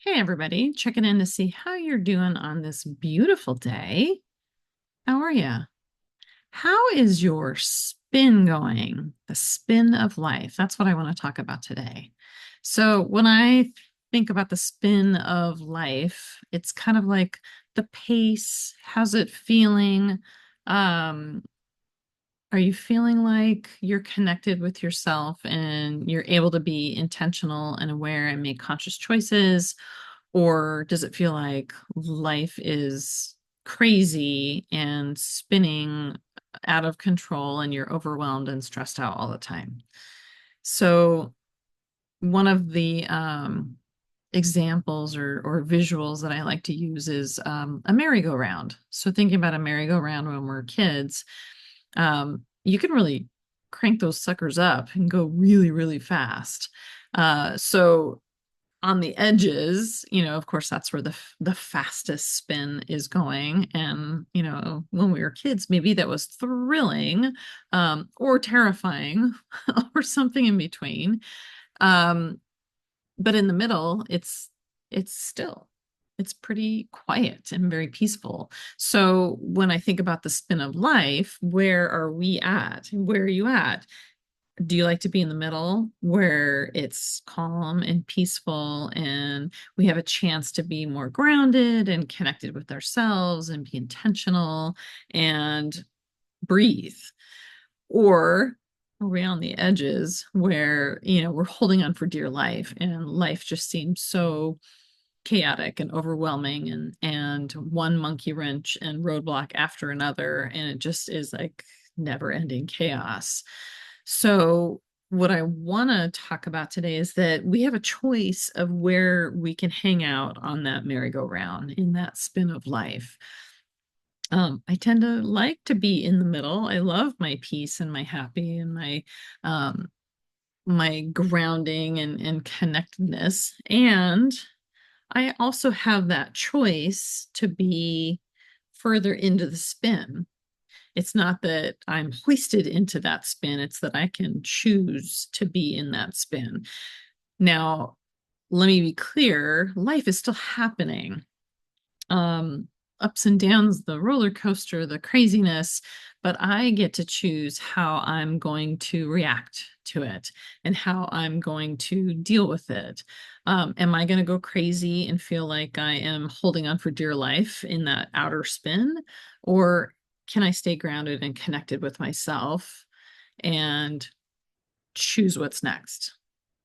Hey, everybody, checking in to see how you're doing on this beautiful day. How are you? How is your spin going? The spin of life. That's what I want to talk about today. So, when I think about the spin of life, it's kind of like the pace. How's it feeling? Um, are you feeling like you're connected with yourself and you're able to be intentional and aware and make conscious choices? Or does it feel like life is crazy and spinning out of control and you're overwhelmed and stressed out all the time? So, one of the examples or visuals that I like to use is a merry-go-round. So, thinking about a merry-go-round when we're kids, you can really crank those suckers up and go really, really fast. So on the edges, of course, that's where the fastest spin is going. And when we were kids, maybe that was thrilling, or terrifying, or something in between. Um, but in the middle, it's still. It's pretty quiet and very peaceful. So when I think about the spin of life, where are we at? Where are you at? Do you like to be in the middle where it's calm and peaceful and we have a chance to be more grounded and connected with ourselves and be intentional and breathe? Or are we on the edges where, we're holding on for dear life and life just seems so chaotic and overwhelming and one monkey wrench and roadblock after another, and it just is like never ending chaos. So what I want to talk about today is that we have a choice of where we can hang out on that merry-go-round in that spin of life. I tend to like to be in the middle. I love my peace and my happy and um, my grounding and connectedness. And I also have that choice to be further into the spin. It's not that I'm hoisted into that spin, it's that I can choose to be in that spin. Now, let me be clear, life is still happening. Um, Ups and downs, the roller coaster, the craziness, but I get to choose how I'm going to react to it and how I'm going to deal with it. Am I going to go crazy and feel like I am holding on for dear life in that outer spin? Or can I stay grounded and connected with myself and choose what's next?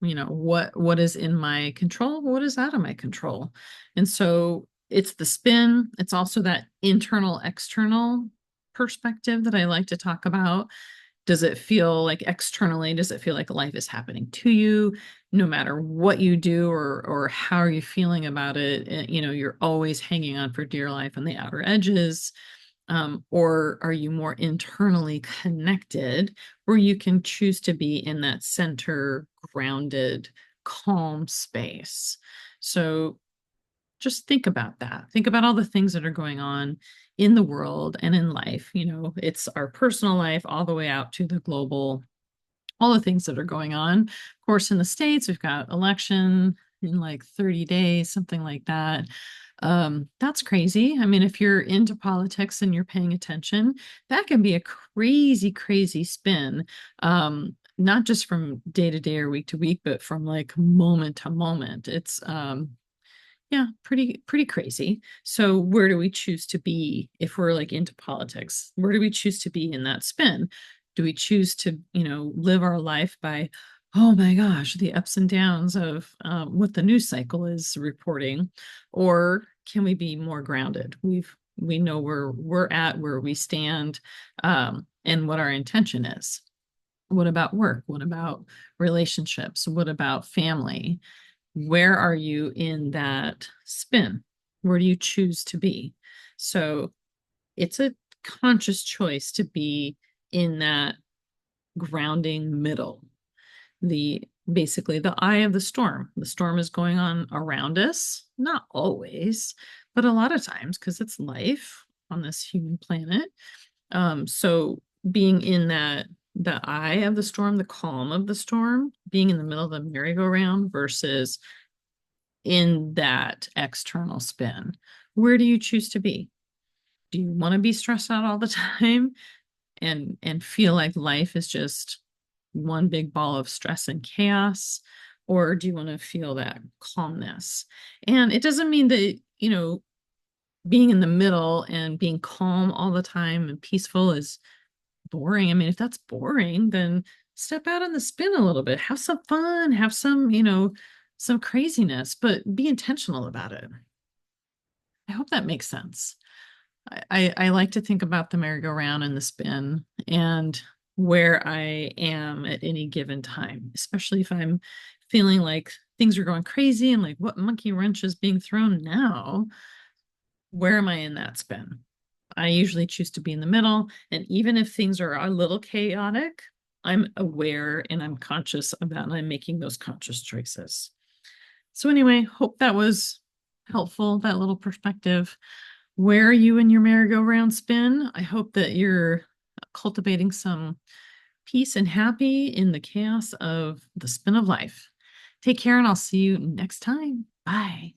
What is in my control, what is out of my control? And so it's the spin, it's also that internal external perspective that I like to talk about. Does it feel like externally, does it feel like life is happening to you no matter what you do, or how are you feeling about it? You're always hanging on for dear life on the outer edges. Or are you more internally connected where you can choose to be in that center, grounded, calm space? So just think about that. Think about all the things that are going on in the world and in life. It's our personal life all the way out to the global, all the things that are going on. Of course, in the States, we've got election in like 30 days, something like that. That's crazy. I mean, if you're into politics and you're paying attention, that can be a crazy, crazy spin. Not just from day to day or week to week, but from like moment to moment. It's yeah, pretty crazy. So where do we choose to be if we're like into politics? Where do we choose to be in that spin? Do we choose to, live our life by, oh my gosh, the ups and downs of what the news cycle is reporting, or can we be more grounded? We know where we're at, where we stand, and what our intention is. What about work? What about relationships? What about family? Where are you in that spin? Where do you choose to be? So it's a conscious choice to be in that grounding middle, the basically the eye of the storm. The storm is going on around us, not always, but a lot of times because it's life on this human planet. So being in the eye of the storm, the calm of the storm, being in the middle of the merry-go-round versus in that external spin? Where do you choose to be? Do you want to be stressed out all the time and feel like life is just one big ball of stress and chaos? Or do you want to feel that calmness? And it doesn't mean that, being in the middle and being calm all the time and peaceful is boring. I mean, if that's boring, then step out on the spin a little bit, have some fun, have some, some craziness, but be intentional about it. I hope that makes sense. I like to think about the merry-go-round and the spin and where I am at any given time, especially if I'm feeling like things are going crazy and like what monkey wrench is being thrown now. Where am I in that spin? I usually choose to be in the middle. And even if things are a little chaotic, I'm aware and I'm conscious about and I'm making those conscious choices. So, anyway, hope that was helpful, that little perspective. Where are you in your merry-go-round spin? I hope that you're cultivating some peace and happy in the chaos of the spin of life. Take care, and I'll see you next time. Bye.